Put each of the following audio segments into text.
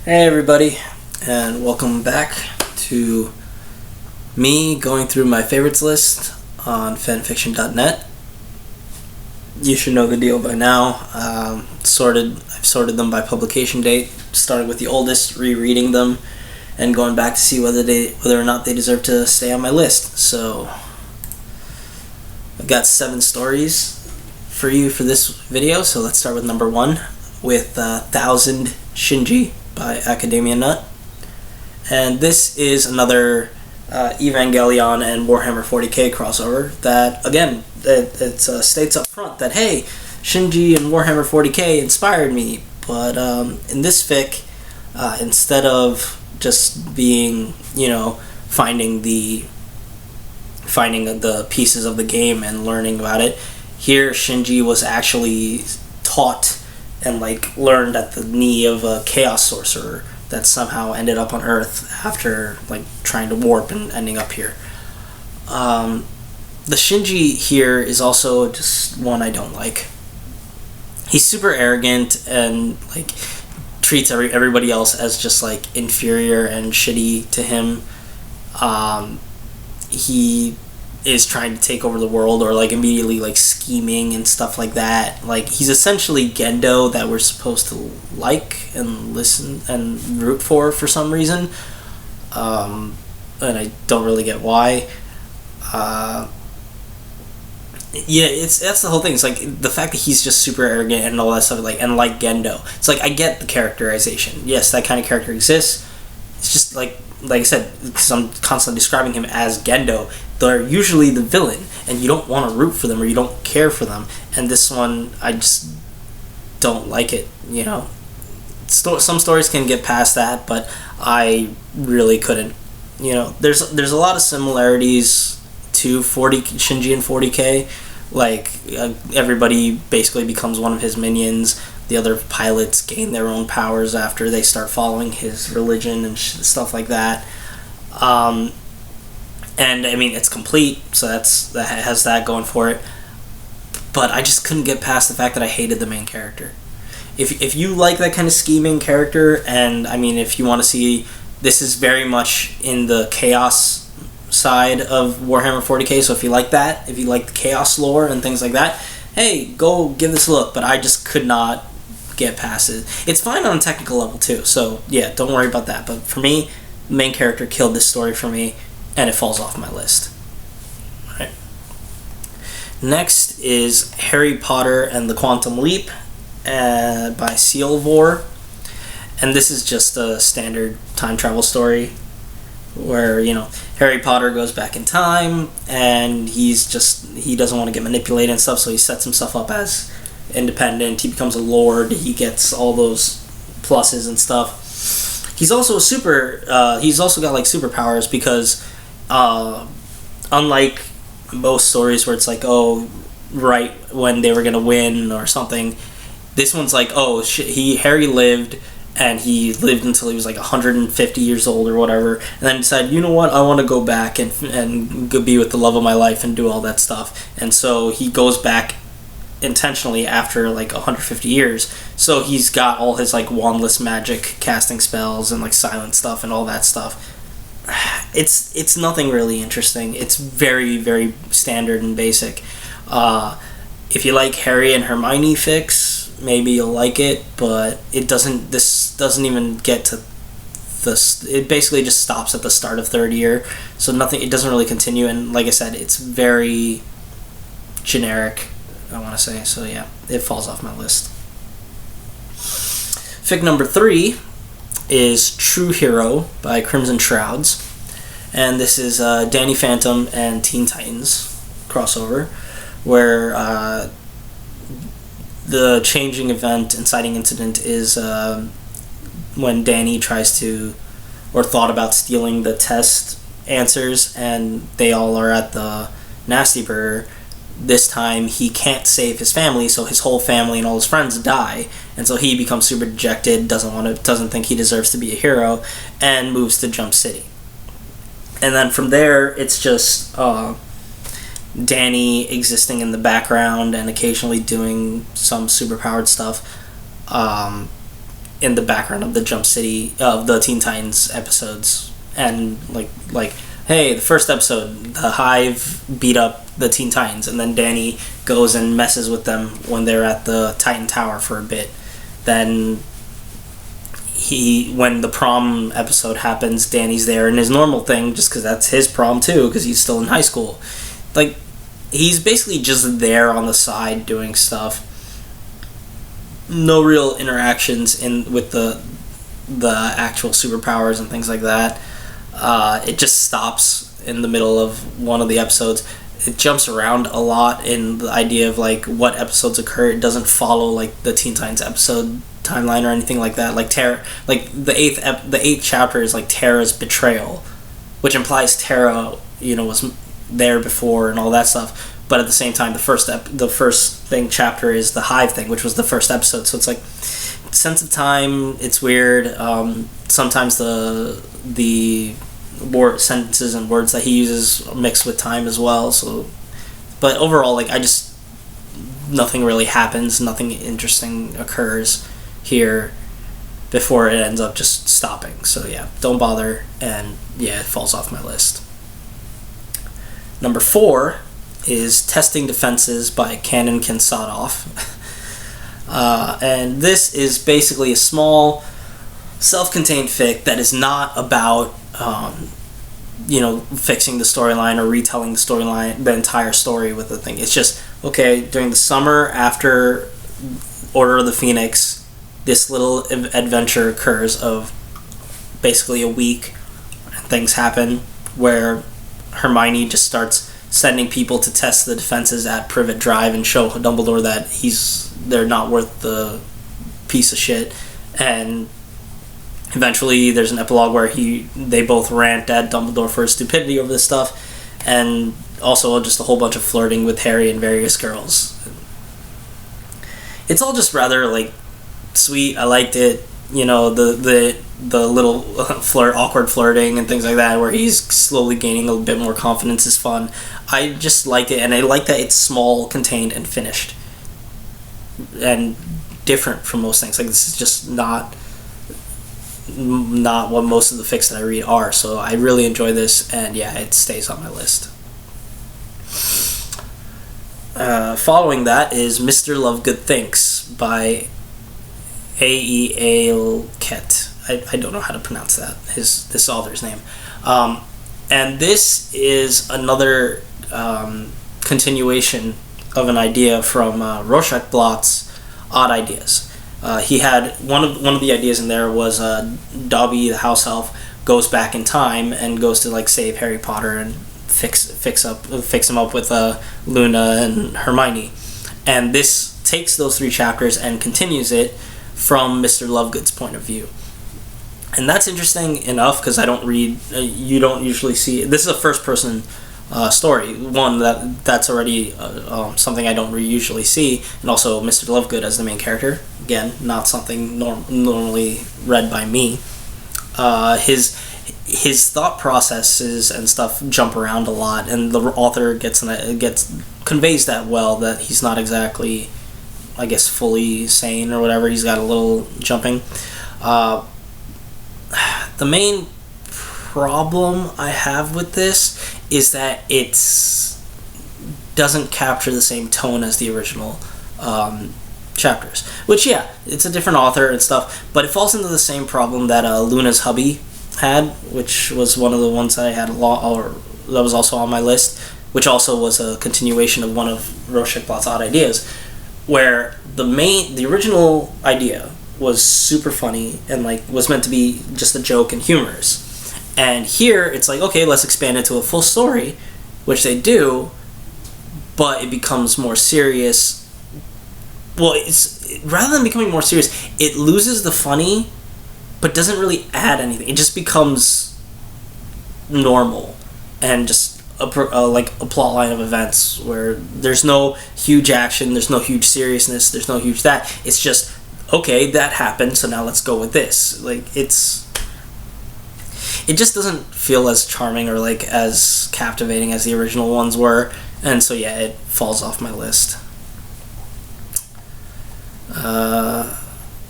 Hey everybody, and welcome back to me going through my favorites list on fanfiction.net. You should know the deal by now. I've sorted them by publication date, starting with the oldest, rereading them, and going back to see whether or not they deserve to stay on my list. So I've got 7 stories for you for this video. So let's start with number 1 with 1000 Shinji by Academia Nut. And this is another Evangelion and Warhammer 40k crossover that, again, it states up front that, hey, Shinji and Warhammer 40k inspired me, but in this fic, instead of just being, finding the pieces of the game and learning about it, here Shinji was actually taught and learned at the knee of a chaos sorcerer that somehow ended up on Earth after trying to warp and ending up here. The Shinji here is also just one I don't like. He's super arrogant and treats everybody else as just inferior and shitty to him. He is trying to take over the world, or immediately scheming and stuff like that. He's essentially Gendo that we're supposed to like and listen and root for some reason, and I don't really get why. That's the whole thing. It's the fact that he's just super arrogant and all that stuff, and like Gendo. It's I get the characterization. Yes, that kind of character exists. It's just like I said, because I'm constantly describing him as Gendo, they're usually the villain, and you don't want to root for them or you don't care for them. And this one, I just don't like it. Some stories can get past that, but I really couldn't. There's a lot of similarities to Shinji and 40k. Everybody basically becomes one of his minions. The other pilots gain their own powers after they start following his religion and stuff like that. And I mean, it's complete, so that has that going for it. But I just couldn't get past the fact that I hated the main character. If you like that kind of scheming character, and I mean, if you want to see, this is very much in the chaos side of Warhammer 40k, so if you like that, if you like the chaos lore and things like that, hey, go give this a look. But I just could not get past it. It's fine on a technical level too, so yeah, don't worry about that. But for me, the main character killed this story for me, and it falls off my list. All right. Next is Harry Potter and the Quantum Leap by Seel'vor. And this is just a standard time travel story where, Harry Potter goes back in time, and he doesn't want to get manipulated and stuff, so he sets himself up as independent. He becomes a lord. He gets all those pluses and stuff. He's also he's also got superpowers, because unlike most stories where it's right when they were gonna win or something, this one's Harry lived, and he lived until he was 150 years old or whatever, and then decided, you know what, I want to go back and go be with the love of my life and do all that stuff. And so he goes back intentionally after 150 years, so he's got all his wandless magic casting spells and silent stuff and all that stuff. It's nothing really interesting. It's very, very standard and basic. If you like Harry and Hermione fics, maybe you'll like it, but this doesn't even get to it basically just stops at the start of 3rd year, so it doesn't really continue, and like I said, it's very generic, I want to say, so yeah, it falls off my list. Fic number 3 is True Hero by crimsonshrouds, and this is Danny Phantom and Teen Titans crossover, where the changing event, inciting incident, is when Danny tries to, or thought about stealing the test answers, and they all are at the Nasty Burger. This time he can't save his family, so his whole family and all his friends die, and so he becomes super dejected, doesn't think he deserves to be a hero, and moves to Jump City. And then from there, it's just Danny existing in the background and occasionally doing some superpowered stuff. in the background of the Jump City of the Teen Titans episodes, and like hey, the first episode, the Hive beat up the Teen Titans, and then Danny goes and messes with them when they're at the Titan Tower for a bit. Then when the prom episode happens, Danny's there in his normal thing, just because that's his prom too, because he's still in high school. Like, he's basically just there on the side doing stuff. No real interactions with the actual superpowers and things like that. It just stops in the middle of one of the episodes. It jumps around a lot in the idea of like what episodes occur. It doesn't follow like the Teen Titans episode timeline or anything like that. Like the eighth chapter is like Terra's betrayal, which implies Terra, was there before and all that stuff. But at the same time, the first chapter is the Hive thing, which was the first episode. So it's like sense of time. It's weird. Sometimes the word sentences and words that he uses mix with time as well. So, but overall, like nothing really happens. Nothing interesting occurs here before it ends up just stopping. So yeah, don't bother, and yeah, it falls off my list. Number 4 is Testing Defenses by Canon Kinsadov. And this is basically a small, self-contained fic that is not about, fixing the storyline or retelling the entire story with the thing. It's just, okay, during the summer after Order of the Phoenix, this little adventure occurs of basically a week. Things happen where Hermione just starts sending people to test the defenses at Privet Drive and show Dumbledore that they're not worth the piece of shit. And eventually there's an epilogue where they both rant at Dumbledore for his stupidity over this stuff, and also just a whole bunch of flirting with Harry and various girls. It's all just rather like sweet. I liked it. The little awkward flirting and things like that, where he's slowly gaining a bit more confidence, is fun. I just liked it, and I like that it's small, contained, and finished, and different from most things. Like, this is just not what most of the fics that I read are. So I really enjoy this, and yeah, it stays on my list. Following that is Mr. Lovegood Thinks by A.E. Ailket. I don't know how to pronounce that, this author's name. And this is another continuation of an idea from Rorschach Blatt's Odd Ideas. He had one of the ideas in there was Dobby the house elf goes back in time and goes to like save Harry Potter and fix him up with Luna and Hermione. And this takes those 3 chapters and continues it from Mr. Lovegood's point of view. And that's interesting enough because I don't read, you don't usually see, this is a first person story, one that's already something I don't usually see, and also Mr. Lovegood as the main character, again, not something normally read by me. His thought processes and stuff jump around a lot, and the author conveys that well, that he's not exactly, I guess, fully sane or whatever. He's got a little jumping. The main problem I have with this is that it doesn't capture the same tone as the original chapters. Which, yeah, it's a different author and stuff, but it falls into the same problem that Luna's hubby had, which was one of the ones that I had that was also on my list, which also was a continuation of one of Rorschach Blatt's Odd Ideas, where the original idea was super funny and like was meant to be just a joke and humorous. And here it's like, okay, let's expand it to a full story, which they do, but it becomes more serious. Well, rather than becoming more serious, it loses the funny, but doesn't really add anything. It just becomes normal and just a plot line of events where there's no huge action, there's no huge seriousness, there's no huge that. It's just, okay, that happened, so now let's go with this. Like, it just doesn't feel as charming or like as captivating as the original ones were, and so yeah, it falls off my list.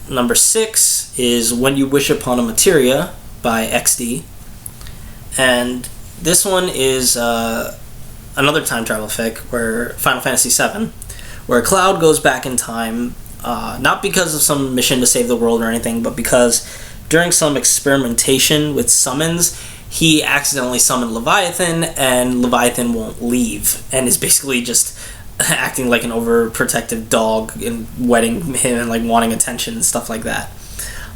Number 6 is When You Wish Upon a Materia by XD. And this one is another time travel fic, where Final Fantasy VII, where Cloud goes back in time, not because of some mission to save the world or anything, but because during some experimentation with summons, he accidentally summoned Leviathan, and Leviathan won't leave, and is basically just acting like an overprotective dog and wetting him and like wanting attention and stuff like that.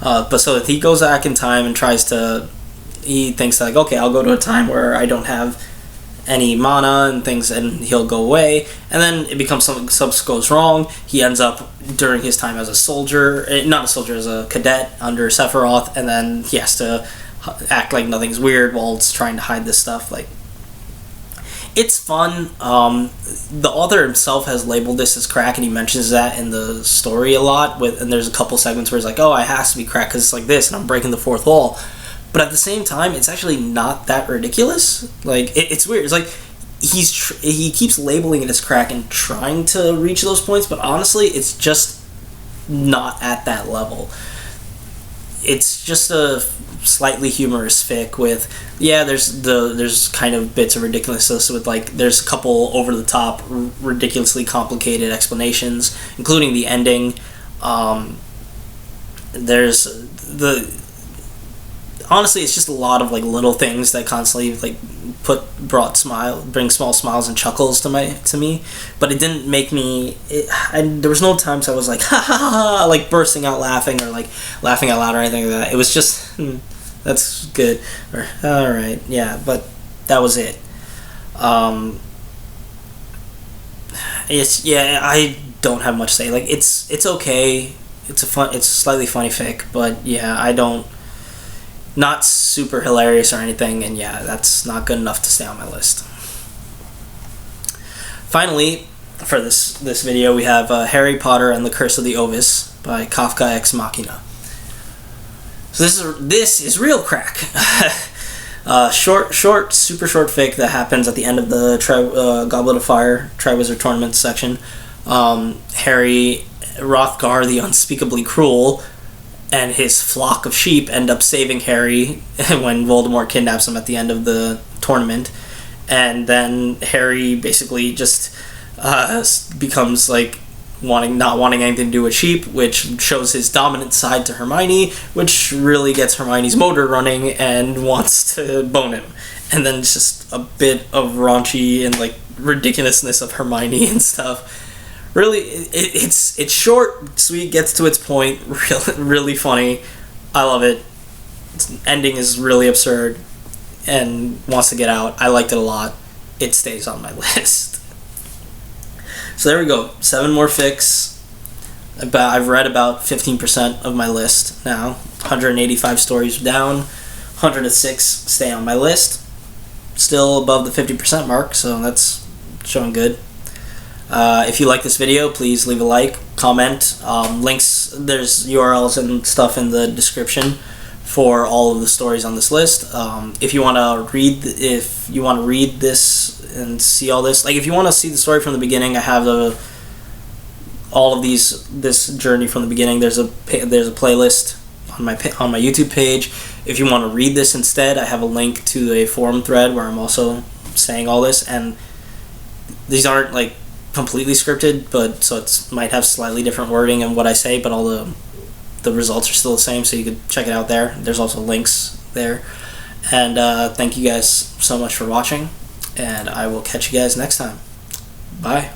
But so he goes back in time and he thinks like, okay, I'll go to a time where I don't have any mana and things, and he'll go away. And then it becomes something goes wrong. He ends up during his time as a soldier, not a soldier, as a cadet under Sephiroth, and then he has to act like nothing's weird while it's trying to hide this stuff. Like, it's fun. The author himself has labeled this as crack, and he mentions that in the story a lot. And there's a couple segments where he's like, "Oh, it has to be crack because it's like this, and I'm breaking the fourth wall." But at the same time, it's actually not that ridiculous. Like, it's weird. It's like he keeps labeling it as crack and trying to reach those points, but honestly, it's just not at that level. It's just a slightly humorous fic with, there's kind of bits of ridiculousness with, like, there's a couple over the top, ridiculously complicated explanations, including the ending. Honestly, it's just a lot of like little things that constantly like bring small smiles and chuckles to me, but it didn't make me. There was no times I was like ha ha ha, like bursting out laughing or like laughing out loud or anything like that. It was just that's good, or all right, yeah, but that was it. I don't have much to say. Like, it's okay. It's a slightly funny fic, but yeah, not super hilarious or anything, and yeah, that's not good enough to stay on my list. Finally, for this video, we have Harry Potter and the Curse of the Ovis by Kafka Ex Machina. So this is real crack. Super short fic that happens at the end of the Goblet of Fire Triwizard Tournament section. Harry, Hrothgar the Unspeakably Cruel, and his flock of sheep end up saving Harry when Voldemort kidnaps him at the end of the tournament. And then Harry basically just becomes like not wanting anything to do with sheep, which shows his dominant side to Hermione, which really gets Hermione's motor running and wants to bone him. And then it's just a bit of raunchy and like ridiculousness of Hermione and stuff. Really, it's short, sweet, gets to its point, really funny. I love it. Its ending is really absurd and wants to get out. I liked it a lot. It stays on my list. So there we go. 7 more fics. I've read about 15% of my list now. 185 stories down. 106 stay on my list. Still above the 50% mark, so that's showing good. If you like this video, please leave a like, comment, links, there's URLs and stuff in the description for all of the stories on this list. If you want to read this and see all this, like if you want to see the story from the beginning, I have all of this journey from the beginning. There's a playlist on my YouTube page. If you want to read this instead, I have a link to a forum thread where I'm also saying all this, and these aren't like completely scripted, but so it might have slightly different wording in what I say, but all the results are still the same, so you could check it out there. There's also links there. And thank you guys so much for watching, and I will catch you guys next time. Bye.